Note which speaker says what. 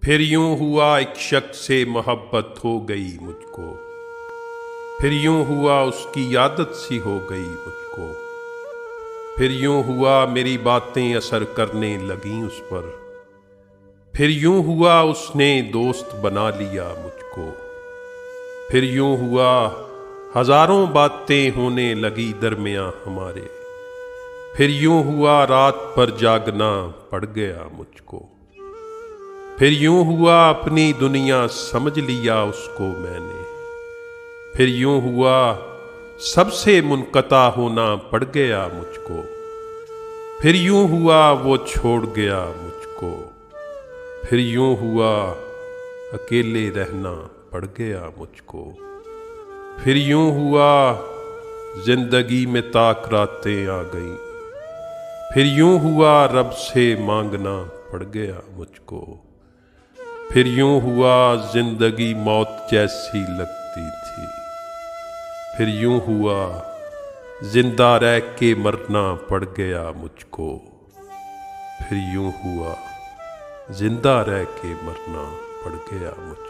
Speaker 1: फिर यूं हुआ एक शख्स से मोहब्बत हो गई मुझको। फिर यूं हुआ उसकी आदत सी हो गई मुझको। फिर यूं हुआ मेरी बातें असर करने लगीं उस पर। फिर यूं हुआ उसने दोस्त बना लिया मुझको। फिर यूं हुआ हजारों बातें होने लगी दरमियां हमारे। फिर यूं हुआ रात पर जागना पड़ गया मुझको। फिर यूं हुआ अपनी दुनिया समझ लिया उसको मैंने। फिर यूं हुआ सबसे मुनक़ता होना पड़ गया मुझको। फिर यूं हुआ वो छोड़ गया मुझको। फिर यूं हुआ अकेले रहना पड़ गया मुझको। फिर यूं हुआ जिंदगी में ताकरातें आ गईं। फिर यूं हुआ रब से मांगना पड़ गया मुझको। फिर यूं हुआ जिंदगी मौत जैसी लगती थी। फिर यूं हुआ जिंदा रह के मरना पड़ गया मुझको। फिर यूं हुआ जिंदा रह के मरना पड़ गया मुझको।